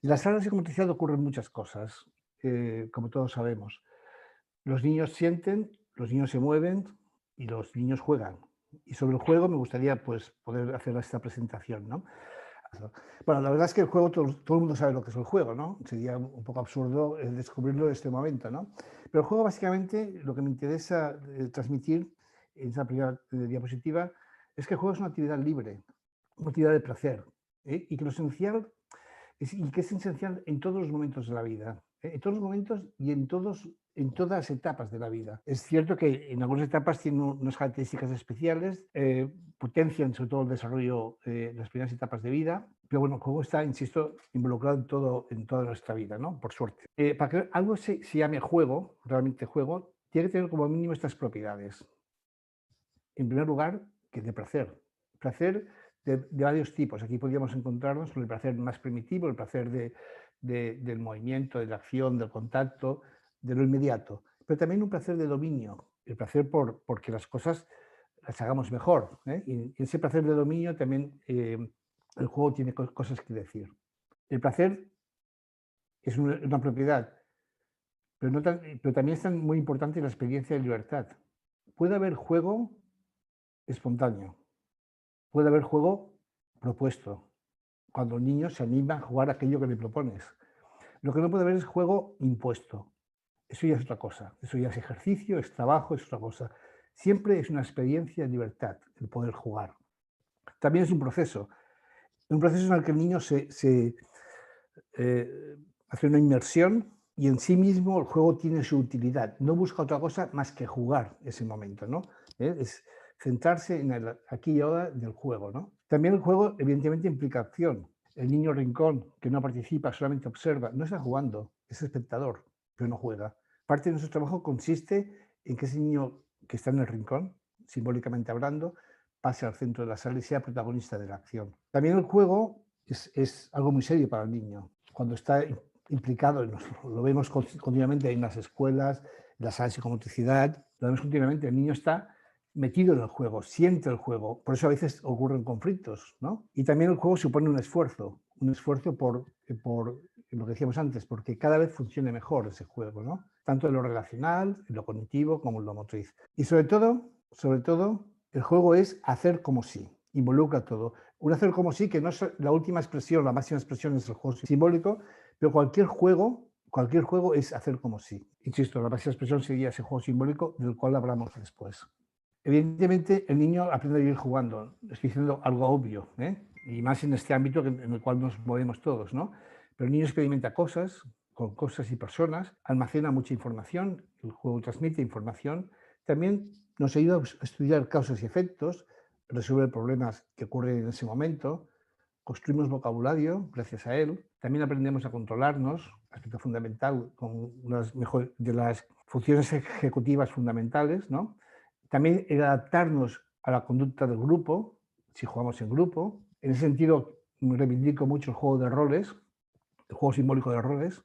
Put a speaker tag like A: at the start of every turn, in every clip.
A: En la sala de psicomotricidad ocurren muchas cosas, como todos sabemos. Los niños sienten, los niños se mueven y los niños juegan. Y sobre el juego me gustaría pues, poder hacer esta presentación, ¿no? Bueno, la verdad es que el juego, todo el mundo sabe lo que es el juego, ¿no? Sería un poco absurdo descubrirlo en este momento, ¿no? Pero el juego, básicamente, lo que me interesa transmitir en esa primera diapositiva es que el juego es una actividad libre, una actividad de placer, y que lo esencial y que es esencial en todos los momentos de la vida, en todos los momentos y en todas las etapas de la vida. Es cierto que en algunas etapas tienen unas características especiales, potencian sobre todo el desarrollo de las primeras etapas de vida, pero bueno, el juego está, insisto, involucrado en toda nuestra vida, ¿no? Por suerte. Para que algo se llame juego, realmente juego, tiene que tener como mínimo estas propiedades. En primer lugar, que de placer. Placer de varios tipos. Aquí podríamos encontrarnos con el placer más primitivo, el placer del movimiento, de la acción, del contacto, de lo inmediato. Pero también un placer de dominio, el placer porque las cosas las hagamos mejor. Y ese placer de dominio también el juego tiene cosas que decir. El placer es una propiedad, pero también es muy importante la experiencia de libertad. Puede haber juego espontáneo. Puede haber juego propuesto, cuando el niño se anima a jugar aquello que le propones. Lo que no puede haber es juego impuesto. Eso ya es otra cosa. Eso ya es ejercicio, es trabajo, es otra cosa. Siempre es una experiencia de libertad el poder jugar. También es un proceso en el que el niño hace una inmersión y en sí mismo el juego tiene su utilidad. No busca otra cosa más que jugar ese momento, ¿no? Es centrarse en el aquí y ahora del juego, ¿no? También el juego evidentemente implica acción. El niño rincón que no participa, solamente observa, no está jugando, es espectador, pero no juega. Parte de nuestro trabajo consiste en que ese niño que está en el rincón, simbólicamente hablando, pase al centro de la sala y sea protagonista de la acción. También el juego es algo muy serio para el niño. Cuando está implicado, lo vemos continuamente en las escuelas, en la sala de psicomotricidad, lo vemos continuamente, el niño está metido en el juego, siente el juego, por eso a veces ocurren conflictos, ¿no? Y también el juego supone un esfuerzo por lo que decíamos antes, porque cada vez funcione mejor ese juego, ¿no? Tanto en lo relacional, en lo cognitivo, como en lo motriz. Y sobre todo, el juego es hacer como si, involucra todo. Un hacer como si, que no es la última expresión, la máxima expresión es el juego simbólico, pero cualquier juego es hacer como si. Insisto, la máxima expresión sería ese juego simbólico del cual hablamos después. Evidentemente, el niño aprende a vivir jugando. Estoy diciendo algo obvio, y más en este ámbito en el cual nos movemos todos, ¿no? Pero el niño experimenta cosas con cosas y personas, almacena mucha información, el juego transmite información, también nos ayuda a estudiar causas y efectos, resolver problemas que ocurren en ese momento, construimos vocabulario gracias a él, también aprendemos a controlarnos, aspecto fundamental, con una de las funciones ejecutivas fundamentales, ¿no? También el adaptarnos a la conducta del grupo, si jugamos en grupo. En ese sentido, reivindico mucho el juego de roles, el juego simbólico de roles,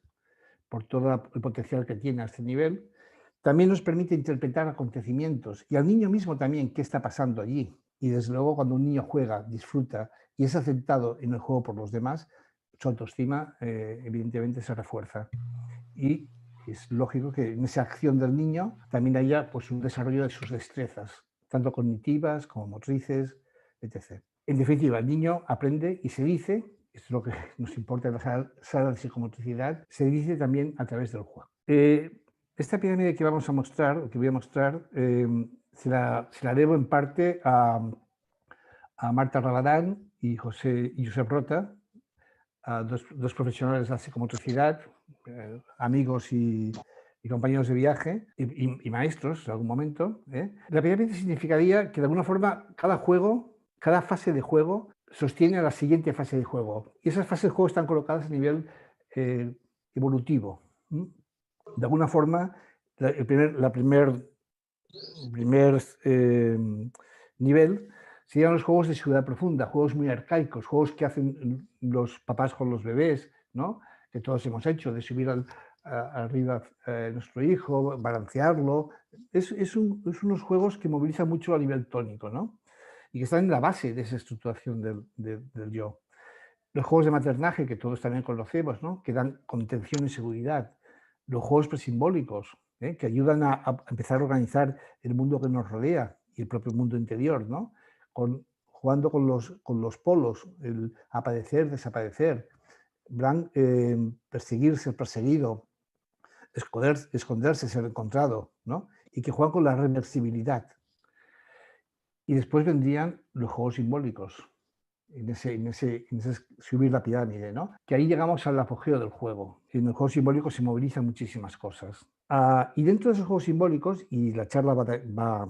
A: por todo el potencial que tiene a este nivel. También nos permite interpretar acontecimientos y al niño mismo también qué está pasando allí. Y desde luego cuando un niño juega, disfruta y es aceptado en el juego por los demás, su autoestima evidentemente se refuerza. Y es lógico que en esa acción del niño también haya pues, un desarrollo de sus destrezas, tanto cognitivas como motrices, etc. En definitiva, el niño aprende y se dice, esto es lo que nos importa en la sala de psicomotricidad, se dice también a través del juego. Esta pirámide que vamos a mostrar, que voy a mostrar, se la debo en parte a Marta Rabadán y Josep Rota, a dos profesionales de la psicomotricidad, amigos y compañeros de viaje y maestros en algún momento. La pirámide significaría que de alguna forma cada fase de juego sostiene a la siguiente fase de juego. Y esas fases de juego están colocadas a nivel evolutivo. De alguna forma, la primer nivel serían los juegos de ciudad profunda, juegos muy arcaicos, juegos que hacen los papás con los bebés, ¿no? Que todos hemos hecho, de subir arriba nuestro hijo, balancearlo. Es unos juegos que movilizan mucho a nivel tónico, ¿no? Y que están en la base de esa estructuración del yo. Los juegos de maternaje, que todos también conocemos, ¿no? Que dan contención y seguridad. Los juegos presimbólicos, que ayudan a empezar a organizar el mundo que nos rodea y el propio mundo interior, ¿no? Jugando con los polos, el aparecer, desaparecer, perseguir, ser perseguido, esconderse, ser encontrado, ¿no? Y que juegan con la reversibilidad. Y después vendrían los juegos simbólicos, en ese subir la pirámide, ¿no? Que ahí llegamos al apogeo del juego. En el juego simbólico se movilizan muchísimas cosas. Y dentro de esos juegos simbólicos, y la charla va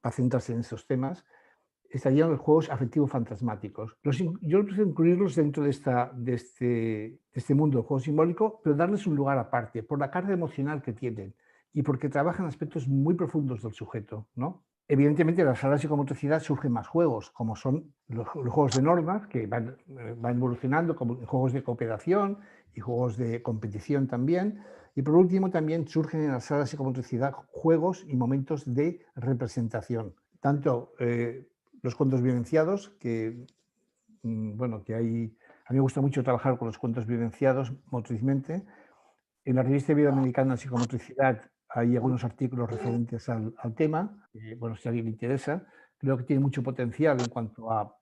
A: a centrarse en esos temas, estarían los juegos afectivos fantasmáticos. Yo prefiero incluirlos dentro de este mundo del juego simbólico, pero darles un lugar aparte, por la carga emocional que tienen y porque trabajan aspectos muy profundos del sujeto, ¿no? Evidentemente, en las salas de psicomotricidad surgen más juegos, como son los juegos de normas, que van evolucionando, como juegos de cooperación y juegos de competición también. Y por último, también surgen en las salas de psicomotricidad juegos y momentos de representación, tanto los cuentos vivenciados, bueno, que hay, a mí me gusta mucho trabajar con los cuentos vivenciados motrizmente. En la revista Iberoamericana de Psicomotricidad hay algunos artículos referentes al tema, bueno, si a alguien le interesa, creo que tiene mucho potencial en cuanto a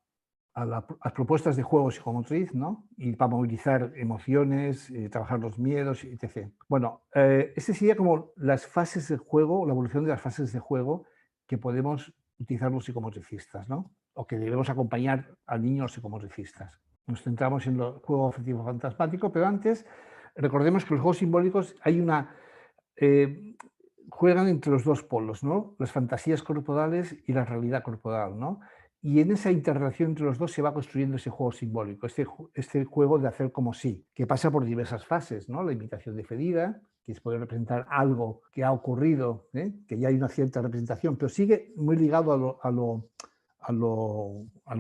A: las propuestas de juego psicomotriz, ¿no? Y para movilizar emociones, trabajar los miedos, etc. Bueno, este sería como las fases del juego, la evolución de las fases de juego que podemos utilizar los psicomotricistas, ¿no? O que debemos acompañar al niño los psicomotricistas. Nos centramos en el juego afectivo fantasmático, pero antes recordemos que los juegos simbólicos juegan entre los dos polos, ¿no? Las fantasías corporales y la realidad corporal, ¿no? Y en esa interrelación entre los dos se va construyendo ese juego simbólico, este juego de hacer como sí, que pasa por diversas fases, ¿no? La imitación diferida, que es poder representar algo que ha ocurrido, que ya hay una cierta representación, pero sigue muy ligado a lo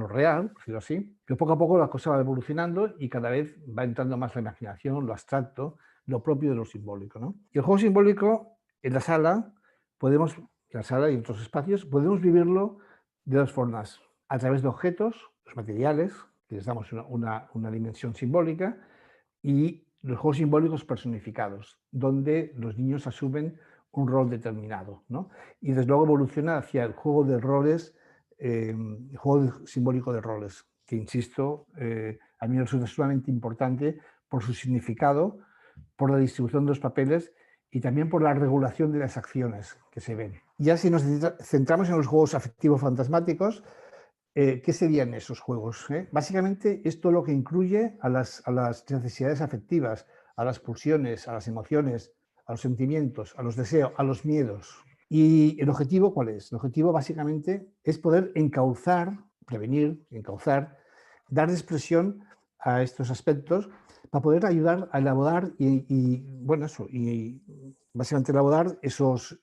A: real, por decirlo así, pero poco a poco la cosa va evolucionando y cada vez va entrando más la imaginación, lo abstracto, lo propio de lo simbólico, ¿no? Y el juego simbólico en la sala, en la sala y en otros espacios, podemos vivirlo de dos formas, a través de objetos, los materiales, que les damos una dimensión simbólica, y los juegos simbólicos personificados, donde los niños asumen un rol determinado, ¿no? Y desde luego evoluciona hacia el juego de roles, el juego simbólico de roles, que insisto, a mí me resulta sumamente importante por su significado, por la distribución de los papeles y también por la regulación de las acciones que se ven. Ya si nos centramos en los juegos afectivos fantasmáticos, ¿qué serían esos juegos? Básicamente es todo lo que incluye a las necesidades afectivas, a las pulsiones, a las emociones, a los sentimientos, a los deseos, a los miedos. ¿Y el objetivo cuál es? El objetivo básicamente es poder encauzar, prevenir, encauzar, dar expresión a estos aspectos para poder ayudar a elaborar bueno, eso, y básicamente elaborar esos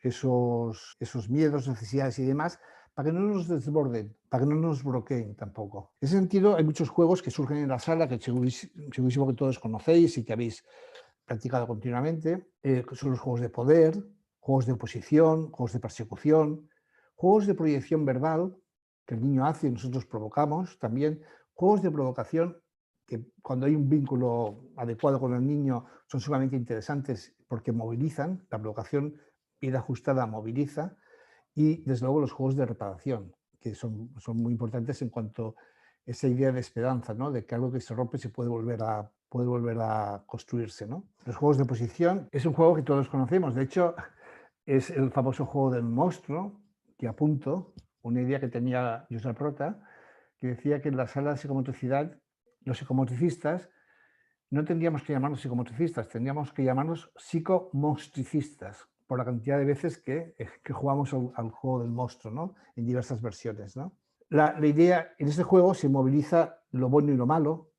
A: miedos, necesidades y demás para que no nos desborden, para que no nos bloqueen tampoco. En ese sentido, hay muchos juegos que surgen en la sala que segurísimo que todos conocéis y que habéis practicado continuamente, que son los juegos de poder, juegos de oposición, juegos de persecución, juegos de proyección verbal que el niño hace y nosotros provocamos también, juegos de provocación que cuando hay un vínculo adecuado con el niño son sumamente interesantes porque movilizan, la provocación bien ajustada moviliza, y desde luego los juegos de reparación, que son muy importantes en cuanto a esa idea de esperanza, ¿no? De que algo que se rompe se puede volver a construirse, ¿no? Los juegos de posición es un juego que todos conocemos, de hecho es el famoso juego del monstruo, que apunto, una idea que tenía Josep Prota, que decía que en la sala de psicomotricidad los psicomotricistas no tendríamos que llamarnos psicomotricistas, tendríamos que llamarnos psicomonstricistas, por la cantidad de veces que jugamos al juego del monstruo, ¿no? En diversas versiones, ¿no? La idea, en este juego se moviliza lo bueno y lo malo,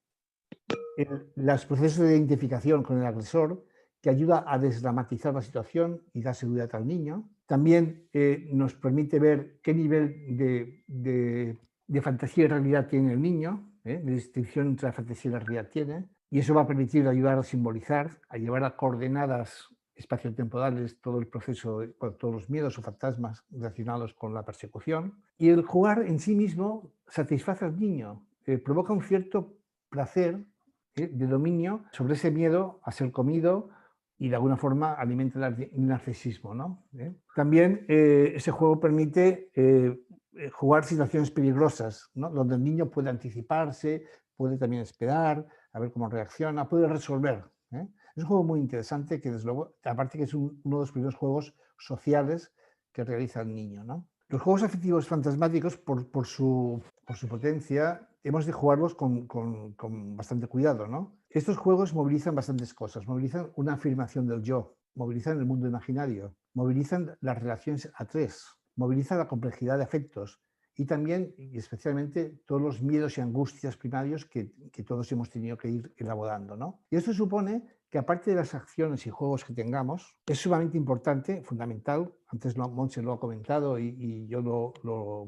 A: los procesos de identificación con el agresor, que ayuda a desdramatizar la situación y da seguridad al niño. También nos permite ver qué nivel de fantasía y realidad tiene el niño, de distinción entre la fantasía y la realidad tiene, y eso va a permitir ayudar a simbolizar, a llevar a coordenadas espaciotemporales todo el proceso, todos los miedos o fantasmas relacionados con la persecución. Y el jugar en sí mismo satisface al niño, provoca un cierto placer, de dominio sobre ese miedo a ser comido y de alguna forma alimenta el narcisismo, ¿no? También ese juego permite jugar situaciones peligrosas, ¿no? Donde el niño puede anticiparse, puede también esperar, a ver cómo reacciona, puede resolver. Es un juego muy interesante que, desde luego, aparte que es uno de los primeros juegos sociales que realiza el niño, ¿no? Los juegos afectivos fantasmáticos, por su potencia, hemos de jugarlos con bastante cuidado, ¿no? Estos juegos movilizan bastantes cosas. Movilizan una afirmación del yo, movilizan el mundo imaginario, movilizan las relaciones a tres, movilizan la complejidad de afectos y también, y especialmente, todos los miedos y angustias primarios que todos hemos tenido que ir elaborando, ¿no? Y esto supone que, aparte de las acciones y juegos que tengamos, es sumamente importante, fundamental, antes Montse lo ha comentado y yo lo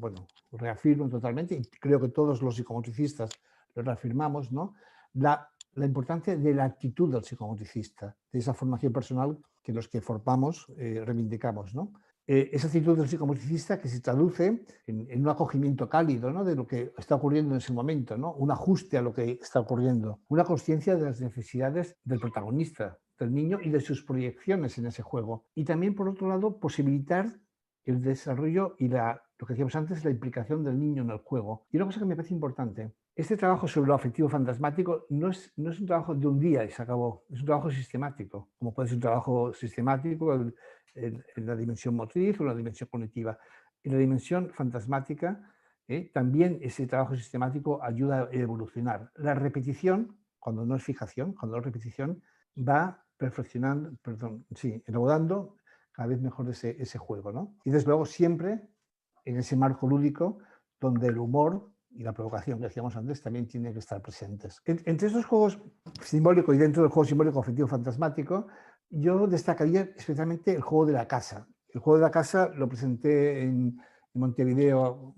A: reafirmo totalmente, y creo que todos los psicomotricistas lo reafirmamos, ¿no? La importancia de la actitud del psicomotricista, de esa formación personal que los que formamos reivindicamos, ¿no? Esa actitud del psicomotricista que se traduce en un acogimiento cálido, ¿no? De lo que está ocurriendo en ese momento, ¿no? Un ajuste a lo que está ocurriendo, una conciencia de las necesidades del protagonista, del niño, y de sus proyecciones en ese juego. Y también, por otro lado, posibilitar el desarrollo y lo que decíamos antes, la implicación del niño en el juego. Y una cosa que me parece importante: este trabajo sobre lo afectivo fantasmático no es un trabajo de un día y se acabó, es un trabajo sistemático, como puede ser un trabajo sistemático en la dimensión motriz o en la dimensión cognitiva. En la dimensión fantasmática, también ese trabajo sistemático ayuda a evolucionar. La repetición, cuando no es fijación, cuando es repetición, va perfeccionando, elaborando cada vez mejor ese juego, ¿no? Y desde luego siempre en ese marco lúdico donde el humor y la provocación que decíamos antes también tienen que estar presentes. Entre estos juegos simbólicos y dentro del juego simbólico afectivo fantasmático, yo destacaría especialmente el juego de la casa. El juego de la casa lo presenté en Montevideo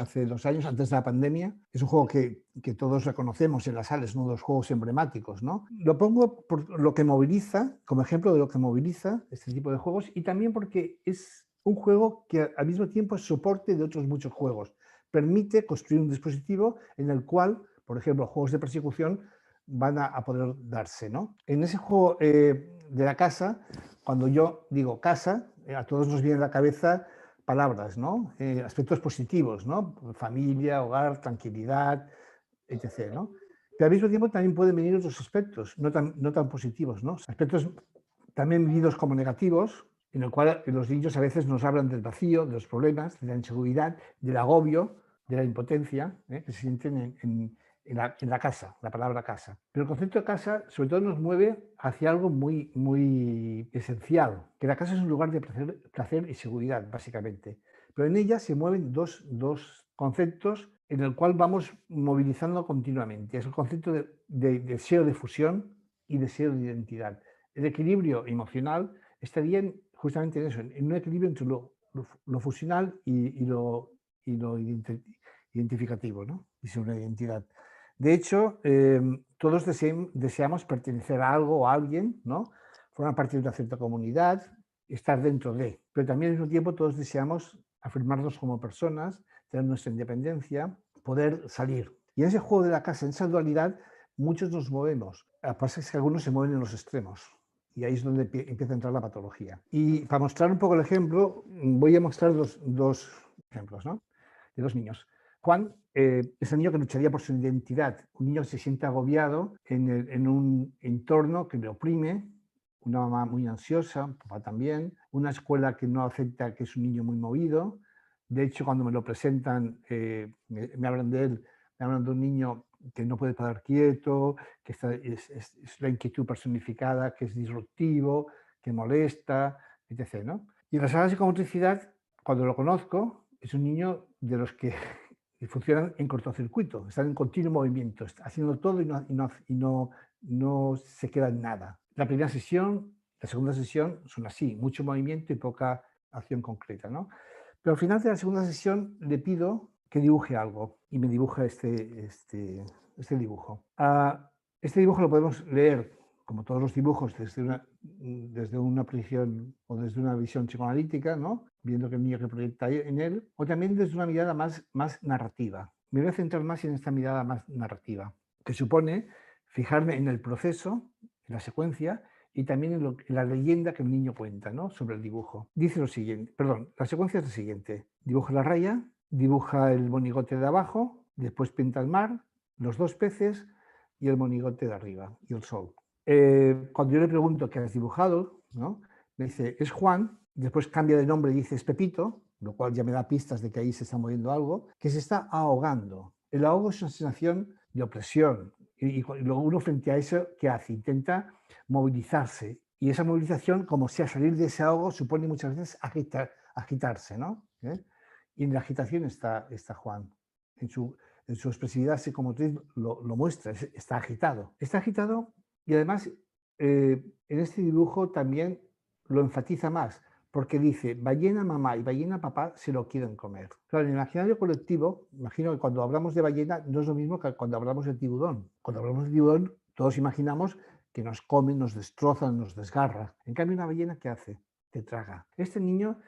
A: hace 2 años, antes de la pandemia. Es un juego que todos reconocemos en las salas, uno de los juegos emblemáticos, ¿no? Lo pongo por lo que moviliza, como ejemplo de lo que moviliza este tipo de juegos, y también porque es un juego que al mismo tiempo es soporte de otros muchos juegos. Permite construir un dispositivo en el cual, por ejemplo, juegos de persecución van a poder darse, ¿no? En ese juego de la casa, cuando yo digo casa, a todos nos viene a la cabeza palabras, ¿no? Aspectos positivos, ¿no? Familia, hogar, tranquilidad, etc., ¿no? Pero al mismo tiempo también pueden venir otros aspectos no tan positivos, ¿no? Aspectos también vividos como negativos, en el cual los niños a veces nos hablan del vacío, de los problemas, de la inseguridad, del agobio, de la impotencia, que se sienten en la casa, la palabra casa. Pero el concepto de casa sobre todo nos mueve hacia algo muy, muy esencial, que la casa es un lugar de placer y seguridad, básicamente. Pero en ella se mueven dos conceptos en el cual vamos movilizando continuamente. Es el concepto de deseo de fusión y deseo de identidad. El equilibrio emocional está bien justamente en eso, en un equilibrio entre lo fusional y lo identificativo, ¿no? Y sobre una identidad. De hecho, todos deseamos pertenecer a algo o a alguien, ¿no? Formar parte de una cierta comunidad, estar dentro de. Pero también al mismo tiempo todos deseamos afirmarnos como personas, tener nuestra independencia, poder salir. Y en ese juego de la casa, en esa dualidad, muchos nos movemos. Lo que pasa es que algunos se mueven en los extremos. Y ahí es donde empieza a entrar la patología. Y para mostrar un poco el ejemplo, voy a mostrar dos ejemplos, ¿no? De 2 niños. Juan es el niño que lucharía por su identidad, un niño que se siente agobiado en un entorno que le oprime, una mamá muy ansiosa, un papá también, una escuela que no acepta que es un niño muy movido. De hecho, cuando me lo presentan, me hablan de él, me hablan de un niño que no puede parar quieto, que es la inquietud personificada, que es disruptivo, que molesta, etc., ¿no? Y en la sala de psicomotricidad, cuando lo conozco, es un niño de los que funcionan en cortocircuito, están en continuo movimiento, haciendo todo y no se queda en nada. La primera sesión, la segunda sesión son así, mucho movimiento y poca acción concreta, ¿no? Pero al final de la segunda sesión le pido que dibuje algo y me dibuja este dibujo. Este dibujo lo podemos leer, como todos los dibujos, desde una posición o desde una visión psicoanalítica, ¿no? Viendo que el niño que proyecta en él, o también desde una mirada más narrativa. Me voy a centrar más en esta mirada más narrativa. que supone fijarme en el proceso, en la secuencia y también en la leyenda que el niño cuenta, ¿no?, sobre el dibujo. Dice lo siguiente, perdón, la secuencia es la siguiente: dibuja la raya, dibuja el monigote de abajo, después pinta el mar, los dos peces y el monigote de arriba y el sol. Cuando yo le pregunto qué has dibujado, ¿no?, me dice, es Juan, después cambia de nombre y dice, es Pepito, lo cual ya me da pistas de que ahí se está moviendo algo, que se está ahogando. El ahogo es una sensación de opresión y luego uno frente a eso, ¿qué hace? Intenta movilizarse y esa movilización, como sea salir de ese ahogo, supone muchas veces agitarse, ¿no? Y en la agitación está Juan. En su expresividad psicomotriz lo muestra, está agitado. Está agitado y además en este dibujo también lo enfatiza más, porque dice, ballena mamá y ballena papá se lo quieren comer. Claro, en el imaginario colectivo, imagino que cuando hablamos de ballena no es lo mismo que cuando hablamos de tiburón. Cuando hablamos de tiburón, todos imaginamos que nos come, nos destroza, nos desgarra. En cambio, una ballena, ¿qué hace? Te traga. Este niño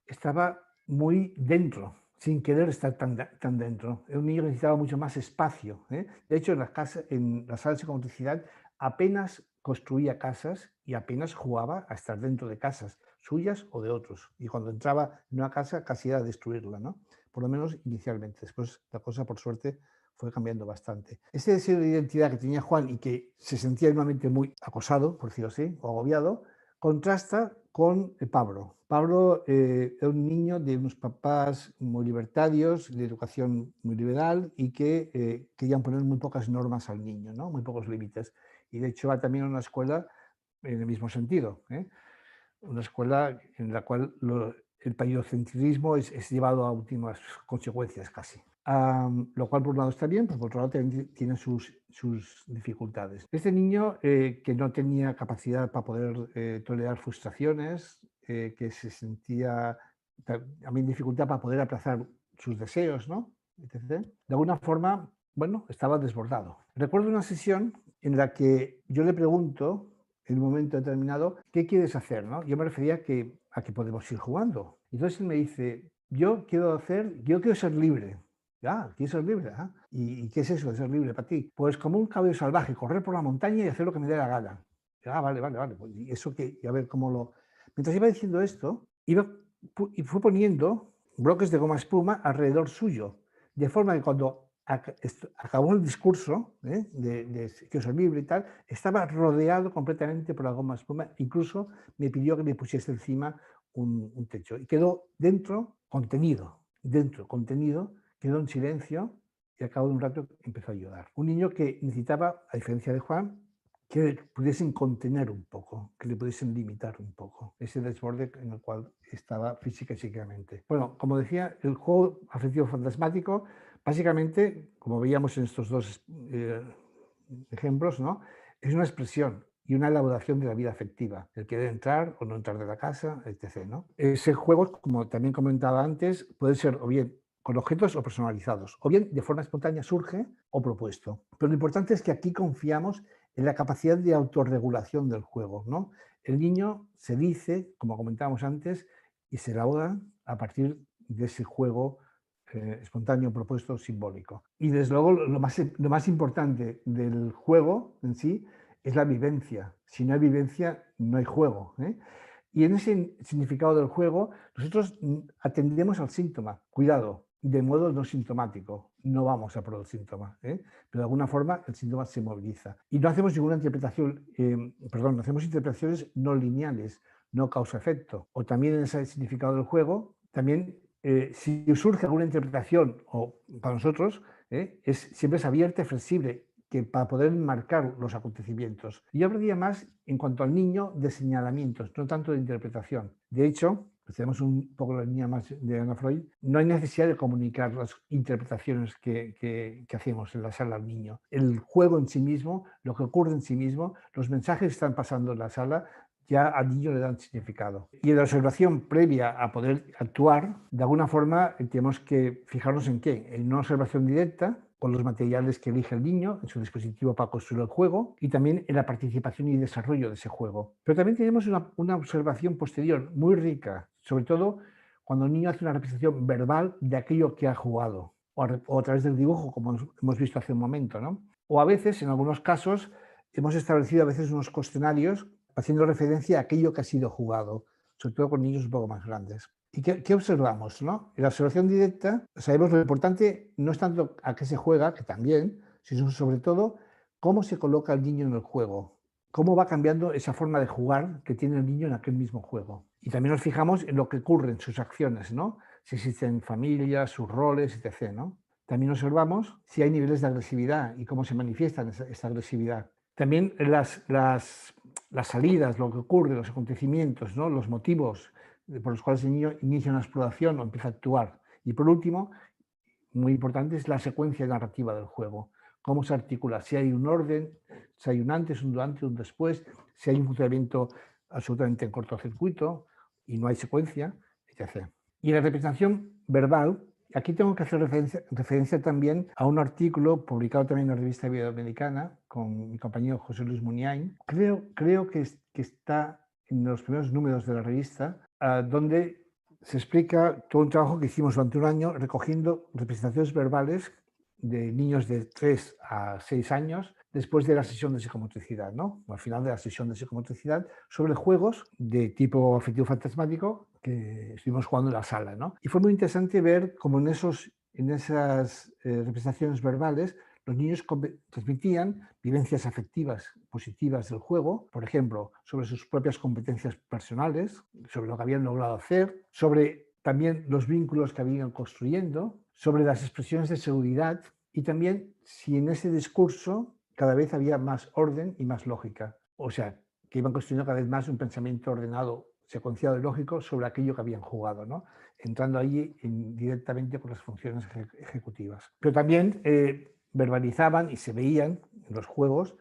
A: estaba muy dentro, sin querer estar tan dentro. Era un niño que necesitaba mucho más espacio. De hecho, en la sala de psicomotricidad apenas construía casas y apenas jugaba a estar dentro de casas, suyas o de otros. Y cuando entraba en una casa casi era destruirla, ¿no? Por lo menos inicialmente. Después la cosa, por suerte, fue cambiando bastante. Ese deseo de identidad que tenía Juan y que se sentía nuevamente muy acosado, por decirlo así, o agobiado, contrasta con Pablo. Pablo era un niño de unos papás muy libertarios, de educación muy liberal y que querían poner muy pocas normas al niño, ¿no?, muy pocos límites. Y de hecho va también a una escuela en el mismo sentido, una escuela en la cual el paidocentrismo es llevado a últimas consecuencias casi. Lo cual por un lado está bien, pero por otro lado también tiene sus dificultades. Este niño que no tenía capacidad para poder tolerar frustraciones, que se sentía también dificultad para poder aplazar sus deseos, ¿no?, etc. De alguna forma, bueno, estaba desbordado. Recuerdo una sesión en la que yo le pregunto en un momento determinado, ¿qué quieres hacer? ¿No? Yo me refería a que podemos ir jugando. Entonces él me dice, yo quiero ser libre. ¿Quieres ser libre? ¿Y qué es eso de ser libre para ti? Pues como un caballo salvaje, correr por la montaña y hacer lo que me dé la gana. Vale. Pues, y eso que, y a ver cómo lo... Mientras iba diciendo esto, y fue poniendo bloques de goma espuma alrededor suyo, de forma que cuando acabó el discurso de que soy libre y tal, estaba rodeado completamente por la goma espuma, incluso me pidió que me pusiese encima un techo y quedó contenido, quedó en silencio y al cabo de un rato empezó a llorar. Un niño que necesitaba, a diferencia de Juan, que pudiesen contener un poco, que le pudiesen limitar un poco ese desborde en el cual estaba física y psíquicamente. Bueno, como decía, el juego afectivo fantasmático, básicamente, como veíamos en estos dos ejemplos, ¿no?, es una expresión y una elaboración de la vida afectiva, el querer entrar o no entrar de la casa, etc., ¿no? Ese juego, como también comentaba antes, puede ser o bien con objetos o personalizados, o bien de forma espontánea surge o propuesto. Pero lo importante es que aquí confiamos en la capacidad de autorregulación del juego, ¿no? El niño se dice, como comentábamos antes, y se elabora a partir de ese juego espontáneo, propuesto, simbólico. Y desde luego lo más importante del juego en sí es la vivencia. Si no hay vivencia, no hay juego. Y en ese significado del juego, nosotros atendemos al síntoma. Cuidado, de modo no sintomático. No vamos a por el síntoma, pero de alguna forma el síntoma se moviliza. Y no hacemos ninguna interpretación, no hacemos interpretaciones no lineales, no causa-efecto. O también en ese significado del juego, también si surge alguna interpretación, o para nosotros, siempre es abierta y flexible, que para poder marcar los acontecimientos. Y yo hablaría más en cuanto al niño de señalamientos, no tanto de interpretación. De hecho, tenemos un poco la línea más de Ana Freud, no hay necesidad de comunicar las interpretaciones que hacemos en la sala al niño. El juego en sí mismo, lo que ocurre en sí mismo, los mensajes que están pasando en la sala, ya al niño le dan significado. Y en la observación previa a poder actuar, de alguna forma tenemos que fijarnos en qué, en una observación directa, con los materiales que elige el niño en su dispositivo para construir el juego y también en la participación y desarrollo de ese juego. Pero también tenemos una observación posterior muy rica, sobre todo cuando el niño hace una representación verbal de aquello que ha jugado o a través del dibujo, como hemos visto hace un momento, ¿no? O a veces, en algunos casos, hemos establecido a veces unos cuestionarios haciendo referencia a aquello que ha sido jugado, sobre todo con niños un poco más grandes. ¿Y qué observamos? ¿No? En la observación directa sabemos lo importante no es tanto a qué se juega, que también, sino sobre todo cómo se coloca el niño en el juego, cómo va cambiando esa forma de jugar que tiene el niño en aquel mismo juego. Y también nos fijamos en lo que ocurre en sus acciones, ¿no? Si existen familias, sus roles, etc., ¿no? También observamos si hay niveles de agresividad y cómo se manifiesta esta agresividad. También las salidas, lo que ocurre, los acontecimientos, ¿no? Los motivos por los cuales el niño inicia una exploración o empieza a actuar. Y por último, muy importante, es la secuencia narrativa del juego. Cómo se articula, si hay un orden, si hay un antes, un durante, un después, si hay un funcionamiento absolutamente en cortocircuito y no hay secuencia, etc. Y en la representación verbal, aquí tengo que hacer referencia también a un artículo publicado también en la revista Iberoamericana con mi compañero José Luis Muniain. Creo que está en los primeros números de la revista, donde se explica todo un trabajo que hicimos durante un año recogiendo representaciones verbales de niños de 3 a 6 años después de la sesión de psicomotricidad, ¿no? O al final de la sesión de psicomotricidad, sobre juegos de tipo afectivo fantasmático que estuvimos jugando en la sala, ¿no? Y fue muy interesante ver cómo en esas representaciones verbales los niños transmitían vivencias afectivas positivas del juego, por ejemplo, sobre sus propias competencias personales, sobre lo que habían logrado hacer, sobre también los vínculos que habían construyendo, sobre las expresiones de seguridad y también si en ese discurso cada vez había más orden y más lógica. O sea, que iban construyendo cada vez más un pensamiento ordenado, secuenciado y lógico sobre aquello que habían jugado, ¿no? Entrando allí directamente por las funciones ejecutivas. Pero también verbalizaban y se veían en los juegos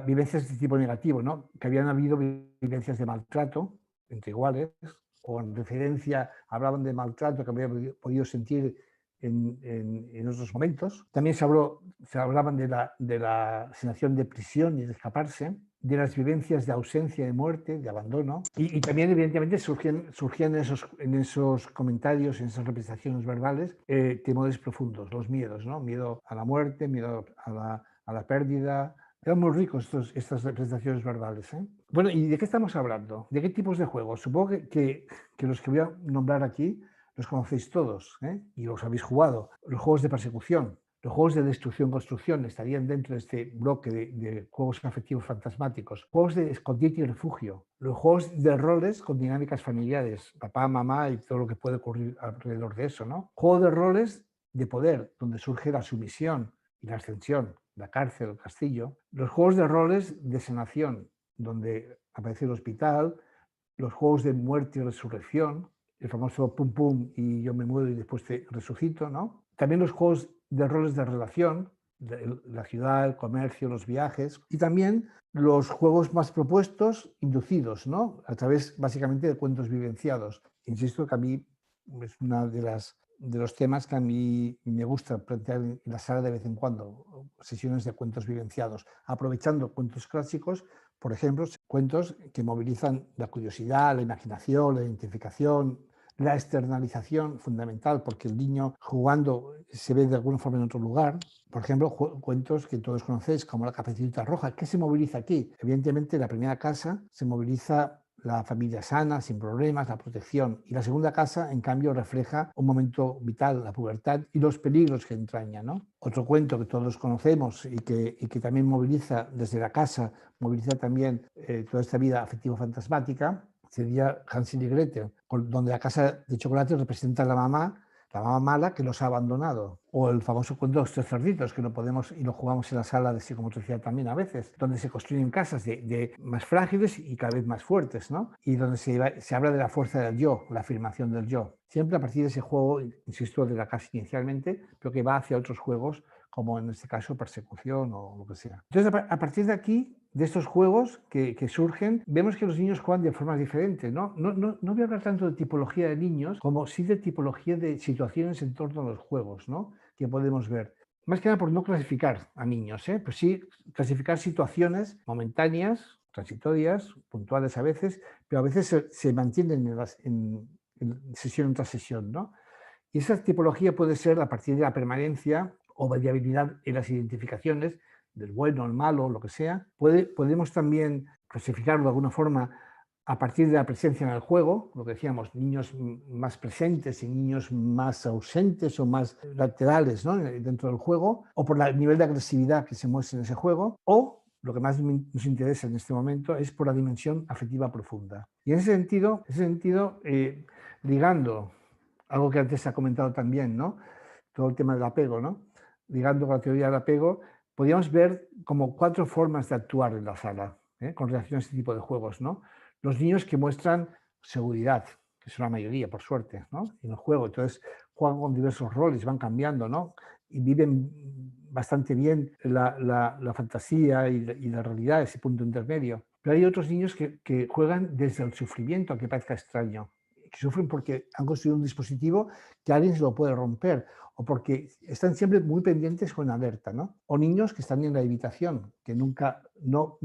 A: vivencias de tipo negativo, ¿no? Que habían habido vivencias de maltrato entre iguales, o en referencia hablaban de maltrato que habían podido sentir en otros momentos. También se hablaban de la sensación de prisión y de escaparse, de las vivencias de ausencia, de muerte, de abandono. Y también, evidentemente, surgían en esos comentarios, en esas representaciones verbales, temores profundos, los miedos, ¿no? Miedo a la muerte, miedo a la pérdida. Eran muy ricos estas representaciones verbales, ¿eh? Bueno, ¿y de qué estamos hablando? ¿De qué tipos de juegos? Supongo que los que voy a nombrar aquí los conocéis todos, ¿eh? Y los habéis jugado. Los juegos de persecución, los juegos de destrucción-construcción estarían dentro de este bloque de juegos afectivos fantasmáticos. Juegos de escondite y refugio. Los juegos de roles con dinámicas familiares, papá, mamá y todo lo que puede ocurrir alrededor de eso, ¿no? Juego de roles de poder, donde surge la sumisión y la ascensión, la cárcel, el castillo. Los juegos de roles de sanación, donde aparece el hospital. Los juegos de muerte y resurrección, el famoso pum pum y yo me muero y después te resucito, ¿no? También los juegos de roles de relación, la ciudad, el comercio, los viajes, y también los juegos más propuestos, inducidos, ¿no? A través básicamente de cuentos vivenciados. Insisto que a mí es una de los temas que a mí me gusta plantear en la sala de vez en cuando, sesiones de cuentos vivenciados, aprovechando cuentos clásicos, por ejemplo, cuentos que movilizan la curiosidad, la imaginación, la identificación, la externalización fundamental, porque el niño jugando se ve de alguna forma en otro lugar. Por ejemplo, cuentos que todos conocéis, como La Caperucita Roja. ¿Qué se moviliza aquí? Evidentemente, la primera casa se moviliza la familia sana, sin problemas, la protección. Y la segunda casa, en cambio, refleja un momento vital, la pubertad y los peligros que entraña, ¿no? Otro cuento que todos conocemos y que también moviliza desde la casa, moviliza también toda esta vida afectivo-fantasmática, sería Hansel y Gretel, donde la casa de chocolate representa a la mamá mala que los ha abandonado. O el famoso cuento de los 3 cerditos, que lo podemos y lo jugamos en la sala de psicomotricidad también a veces, donde se construyen casas de más frágiles y cada vez más fuertes, ¿no? Y donde se habla de la fuerza del yo, la afirmación del yo. Siempre a partir de ese juego, insisto, de la casa inicialmente, pero que va hacia otros juegos, como en este caso persecución o lo que sea. Entonces, a partir de aquí, de estos juegos que surgen, vemos que los niños juegan de formas diferentes, ¿no? No voy a hablar tanto de tipología de niños como sí de tipología de situaciones en torno a los juegos, ¿no? Que podemos ver. Más que nada por no clasificar a niños, ¿eh? Pues sí clasificar situaciones momentáneas, transitorias, puntuales a veces, pero a veces se mantienen en sesión tras sesión, ¿no? Y esa tipología puede ser a partir de la permanencia o variabilidad en las identificaciones del bueno, el malo, lo que sea. Podemos también clasificarlo de alguna forma a partir de la presencia en el juego, lo que decíamos, niños más presentes y niños más ausentes o más laterales, ¿no?, dentro del juego, o por el nivel de agresividad que se muestra en ese juego, o lo que más nos interesa en este momento es por la dimensión afectiva profunda. Y en ese sentido, ligando algo que antes se ha comentado también, ¿no?, todo el tema del apego, ¿no?, ligando con la teoría del apego, podríamos ver como 4 formas de actuar en la sala, con relación a este tipo de juegos, ¿no? Los niños que muestran seguridad, que es una mayoría, por suerte, ¿no?, en el juego. Entonces juegan con diversos roles, van cambiando, ¿no?, y viven bastante bien la fantasía y la realidad, ese punto intermedio. Pero hay otros niños que juegan desde el sufrimiento, aunque parezca extraño, que sufren porque han construido un dispositivo que alguien se lo puede romper, o porque están siempre muy pendientes con alerta, ¿no? O niños que están en la evitación, que nunca, no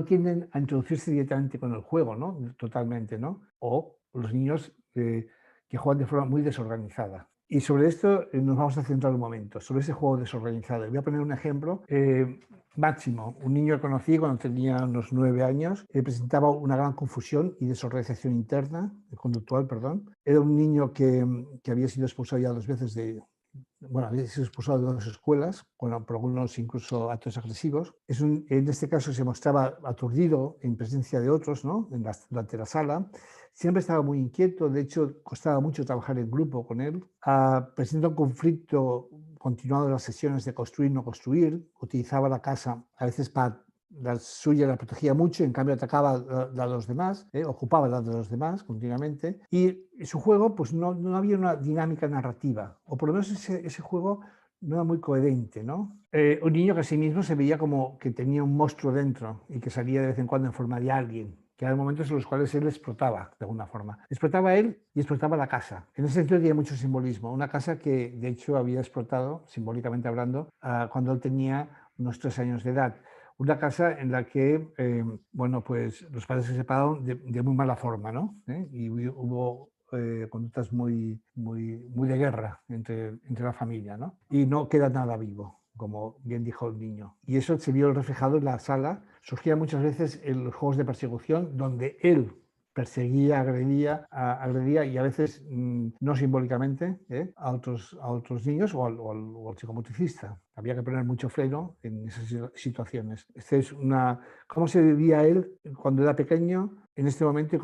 A: tienden a introducirse directamente con el juego, ¿no?, totalmente, ¿no? O los niños que juegan de forma muy desorganizada. Y sobre esto nos vamos a centrar un momento, sobre ese juego desorganizado. Voy a poner un ejemplo. Máximo, un niño que conocí cuando tenía unos 9 años, presentaba una gran confusión y desorganización interna, conductual, perdón. Era un niño que había sido expulsado ya 2 veces había sido expulsado de 2 escuelas, por algunos incluso actos agresivos. En este caso se mostraba aturdido en presencia de otros, ¿no?, durante la sala. Siempre estaba muy inquieto, de hecho costaba mucho trabajar en grupo con él. Presenta un conflicto continuado en las sesiones de construir, no construir. Utilizaba la casa a veces para la suya, la protegía mucho, en cambio atacaba la de los demás, ocupaba la de los demás continuamente. Y su juego, pues no había una dinámica narrativa, o por lo menos ese juego no era muy coherente, ¿no? Un niño que a sí mismo se veía como que tenía un monstruo dentro y que salía de vez en cuando en forma de alguien, que eran momentos en los cuales él explotaba de alguna forma. Explotaba él y explotaba la casa. En ese sentido tiene mucho simbolismo. Una casa que de hecho había explotado, simbólicamente hablando, cuando él tenía unos 3 años de edad. Una casa en la que, pues los padres se separaron de muy mala forma, ¿no? Y hubo conductas muy de guerra entre la familia, ¿no? Y no queda nada vivo, como bien dijo el niño. Y eso se vio reflejado en la sala. Surgía muchas veces en los juegos de persecución, donde él perseguía, agredía y a veces no simbólicamente a otros niños o al psicomotricista. Había que poner mucho freno en esas situaciones. Cómo se vivía él cuando era pequeño en este momento y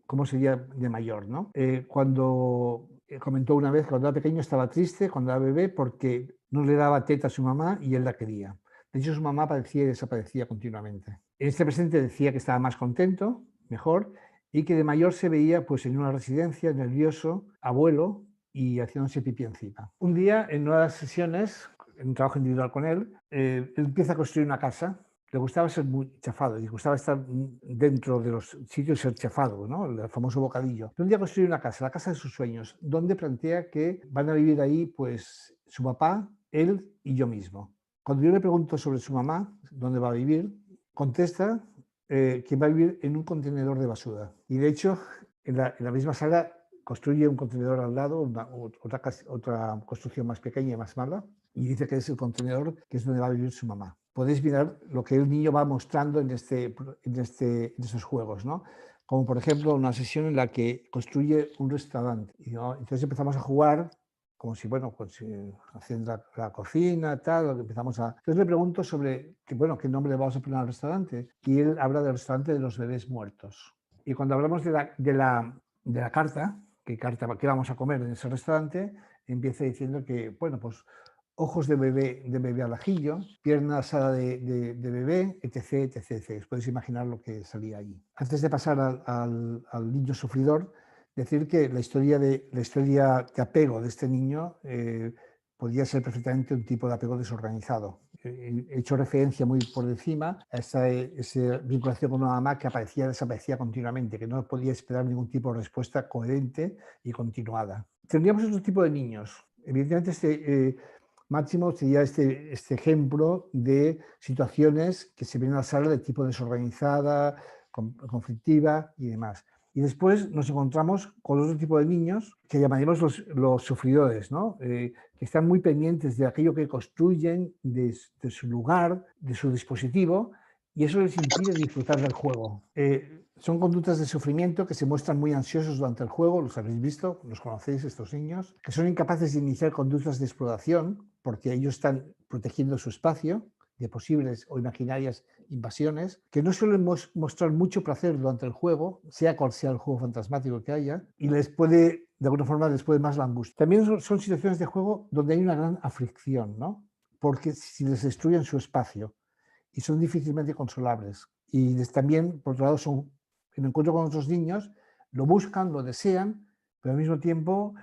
A: cómo sería de mayor, ¿no? Cuando comentó una vez que cuando era pequeño estaba triste, cuando era bebé, porque no le daba teta a su mamá y él la quería. De hecho, su mamá aparecía y desaparecía continuamente. En este presente decía que estaba más contento, mejor, y que de mayor se veía pues en una residencia, nervioso, abuelo y haciéndose pipí encima. Un día, en una de las sesiones, en un trabajo individual con él empieza a construir una casa. Le gustaba ser muy chafado, le gustaba estar dentro de los sitios y ser chafado, ¿no?, el famoso bocadillo. Un día construye una casa, la casa de sus sueños, donde plantea que van a vivir ahí pues su papá, él y yo mismo. Cuando yo le pregunto sobre su mamá, dónde va a vivir, contesta que va a vivir en un contenedor de basura. Y de hecho, en la misma sala construye un contenedor al lado, otra construcción más pequeña y más mala, y dice que es el contenedor que es donde va a vivir su mamá. Podéis mirar lo que el niño va mostrando en estos juegos, ¿no? Como por ejemplo una sesión en la que construye un restaurante. ¿No? Entonces empezamos a jugar como si, haciendo la cocina, tal, empezamos a... Entonces le pregunto sobre, qué nombre le vamos a poner al restaurante, y él habla del restaurante de los bebés muertos. Y cuando hablamos de la carta, qué vamos a comer en ese restaurante, empieza diciendo que, ojos de bebé al ajillo, pierna asada de bebé, etc, etc. Os podéis imaginar lo que salía allí. Antes de pasar al niño sufridor, decir que la historia de apego de este niño podría ser perfectamente un tipo de apego desorganizado. He hecho referencia muy por encima a esa vinculación con una mamá que aparecía y desaparecía continuamente, que no podía esperar ningún tipo de respuesta coherente y continuada. Tendríamos otro tipo de niños. Evidentemente, Máximo sería este ejemplo de situaciones que se ven en la sala de tipo desorganizada, conflictiva y demás. Y después nos encontramos con otro tipo de niños que llamaremos los sufridores, ¿no? Que están muy pendientes de aquello que construyen, de su lugar, de su dispositivo, y eso les impide disfrutar del juego. Son conductas de sufrimiento que se muestran muy ansiosos durante el juego, los habéis visto, los conocéis estos niños, que son incapaces de iniciar conductas de exploración porque ellos están protegiendo su espacio de posibles o imaginarias invasiones, que no suelen mostrar mucho placer durante el juego, sea cual sea el juego fantasmático que haya, y les puede, de alguna forma, les puede más la angustia. También son situaciones de juego donde hay una gran aflicción, ¿no? Porque si les destruyen su espacio y son difícilmente consolables. Y también, por otro lado, son, en encuentro con otros niños, lo buscan, lo desean, pero al mismo tiempo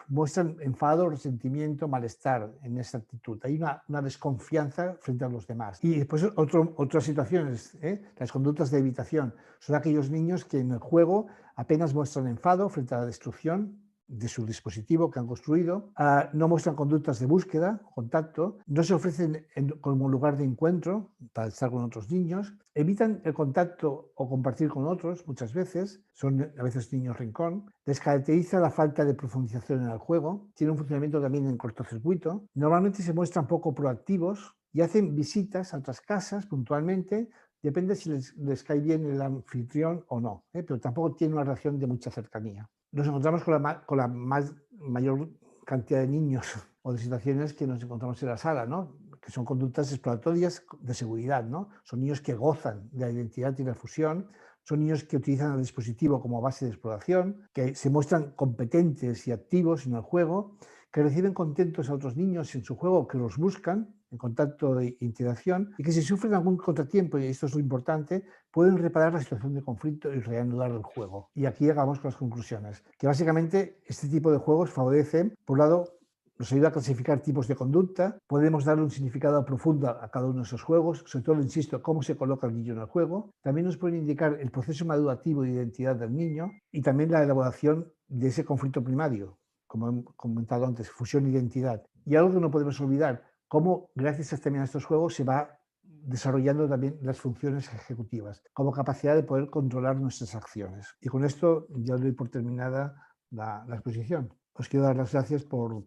A: muestran enfado, resentimiento, malestar en esa actitud. Hay una desconfianza frente a los demás. Y después otras situaciones, las conductas de evitación, son aquellos niños que en el juego apenas muestran enfado frente a la destrucción de su dispositivo que han construido, no muestran conductas de búsqueda, contacto, no se ofrecen como lugar de encuentro para estar con otros niños, evitan el contacto o compartir con otros muchas veces, son a veces niños rincón, les caracteriza la falta de profundización en el juego, tienen un funcionamiento también en cortocircuito, normalmente se muestran poco proactivos y hacen visitas a otras casas puntualmente, depende si les cae bien el anfitrión o no, pero tampoco tiene una relación de mucha cercanía. Nos encontramos con la mayor cantidad de niños o de situaciones que nos encontramos en la sala, ¿no? Que son conductas exploratorias de seguridad, ¿no? Son niños que gozan de la identidad y la fusión, son niños que utilizan el dispositivo como base de exploración, que se muestran competentes y activos en el juego, que reciben contentos a otros niños en su juego, que los buscan en contacto de interacción y que si sufren algún contratiempo, y esto es lo importante, pueden reparar la situación de conflicto y reanudar el juego. Y aquí llegamos con las conclusiones, que básicamente este tipo de juegos favorecen, por un lado, nos ayuda a clasificar tipos de conducta, podemos darle un significado profundo a cada uno de esos juegos, sobre todo, insisto, cómo se coloca el niño en el juego. También nos pueden indicar el proceso madurativo de identidad del niño y también la elaboración de ese conflicto primario, como he comentado antes, fusión-identidad. Y algo que no podemos olvidar, cómo gracias también a estos juegos se va desarrollando también las funciones ejecutivas, como capacidad de poder controlar nuestras acciones. Y con esto ya doy por terminada la exposición. Os quiero dar las gracias por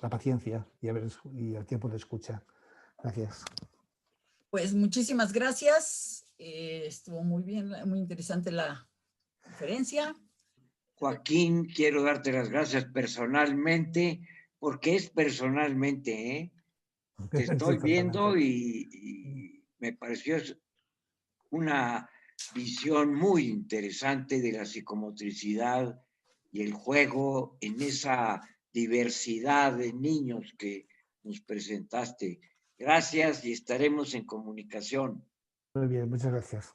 A: la paciencia y el tiempo de escucha. Gracias.
B: Pues muchísimas gracias. Estuvo muy bien, muy interesante la conferencia.
C: Joaquín, quiero darte las gracias personalmente, porque es personalmente, ¿eh? Te estoy viendo y me pareció una visión muy interesante de la psicomotricidad y el juego en esa diversidad de niños que nos presentaste. Gracias y estaremos en comunicación.
A: Muy bien, muchas gracias.